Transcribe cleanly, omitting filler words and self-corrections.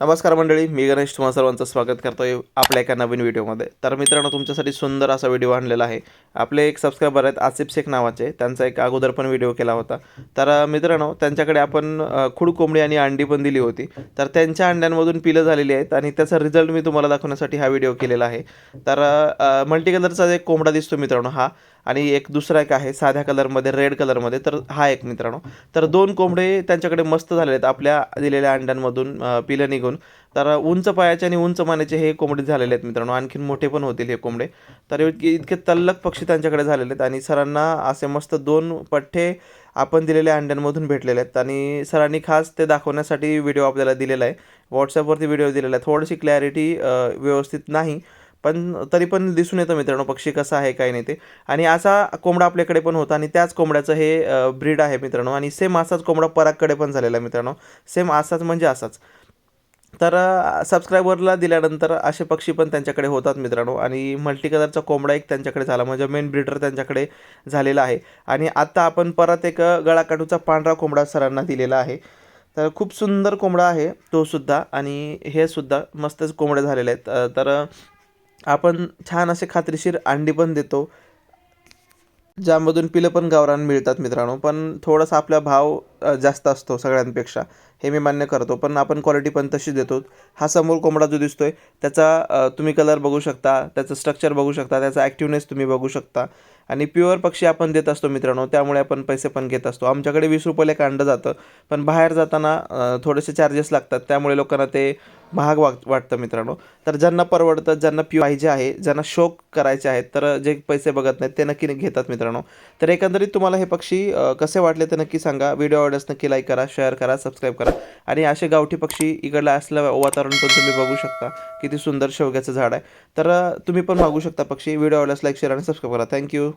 नमस्कार मंडळी, मी गणेश तुम्हा सर्वांचं स्वागत करतोय आपल्या एका नवीन व्हिडिओमध्ये. तर मित्रांनो, तुमच्यासाठी सुंदर असा व्हिडिओ आणलेला आहे. आपले एक सबस्क्रायबर आहेत आसिफ शेख नावाचे, त्यांचा एक अगोदर पण व्हिडिओ केला होता. तर मित्रांनो, त्यांच्याकडे आपण खुड कोंबडी आणि अंडी पण दिली होती. तर त्यांच्या अंड्यांमधून पिलं झालेली आहेत आणि त्याचा रिझल्ट मी तुम्हाला दाखवण्यासाठी हा व्हिडिओ केलेला आहे. तर मल्टी कलरचा एक कोंबडा दिसतो मित्रांनो हा, आणि एक दुसरा एक आहे साध्या कलरमध्ये, रेड कलरमध्ये. तर हा एक मित्रांनो, तर दोन कोंबडे त्यांच्याकडे मस्त झालेले आहेत आपल्या दिलेल्या अंड्यांमधून पिलं निघून. तर उंच पायाचे आणि उंच मानेचे हे कोंबडे झालेले आहेत मित्रांनो, आणखीन मोठे पण होतील हे कोंबडे. तर इतके तल्लख पक्षी त्यांच्याकडे झालेले आहेत आणि सरांना असे मस्त दोन पठ्ठे आपण दिलेल्या अंड्यांमधून भेटलेले आहेत आणि सरांनी खास ते दाखवण्यासाठी व्हिडिओ आपल्याला दिलेला आहे. व्हॉट्सॲपवरती व्हिडिओ दिलेला आहे. थोडीशी क्लॅरिटी व्यवस्थित नाही, पण तरी पण दिसून येतं मित्रांनो पक्षी कसा आहे काय नाही ते. आणि असा कोंबडा आपल्याकडे पण होता आणि त्याच कोंबड्याचं हे ब्रीड आहे मित्रांनो. आणि सेम असाच कोंबडा परागकडे पण झालेला आहे मित्रांनो, सेम असाच म्हणजे असाच. तर सबस्क्रायबरला दिल्यानंतर असे पक्षी पण त्यांच्याकडे होतात मित्रांनो. आणि मल्टी कलरचा कोंबडा एक त्यांच्याकडे झाला, म्हणजे मेन ब्रीडर त्यांच्याकडे झालेला आहे. आणि आत्ता आपण परत एक गळाकाठूचा पांढरा कोंबडा सरांना दिलेला आहे. तर खूप सुंदर कोंबडा आहे तो सुद्धा, आणि हे सुद्धा मस्तच कोंबडे झालेले आहेत. तर आपण छान असे खात्रीशीर अंडी पण देतो, ज्यामधून पिलं पण गावरान मिळतात मित्रांनो. पण थोडासा आपला भाव जास्त असतो सगळ्यांपेक्षा, हे मी मान्य करतो, पण आपण क्वालिटी पण तशीच देतो. हा समोर कोंबडा जो दिसतोय त्याचा तुम्ही कलर बघू शकता, त्याचं स्ट्रक्चर बघू शकता, त्याचा ॲक्टिवनेस तुम्ही बघू शकता. आणि प्युअर पक्षी आपण देत असतो मित्रांनो, त्यामुळे आपण पैसे पण घेत असतो. आमच्याकडे 20 रुपयाला एक अंडं जातं, पण बाहेर जाताना थोडेसे चार्जेस लागतात, त्यामुळे लोकांना ते महाग वाटतं मित्रांनो. तर ज्यांना परवडतं, ज्यांना पाहिजे आहे, ज्यांना शौक करायचे आहेत, तर जे पैसे बघत नाहीत ते नक्की घेतात मित्रांनो. तर एकंदरीत तुम्हाला हे पक्षी कसे वाटले ते नक्की सांगा. व्हिडिओ आवडल्यास नक्की लाईक करा, शेअर करा, सबस्क्राईब करा. आणि असे गावठी पक्षी इकडलं असलं वातावरण पण तुम्ही बघू शकता, किती सुंदर शेवग्याचं झाड आहे. तर तुम्ही पण मागू शकता पक्षी. व्हिडिओ आवडल्यास लाईक, शेअर आणि सबस्क्राईब करा. थँक्यू.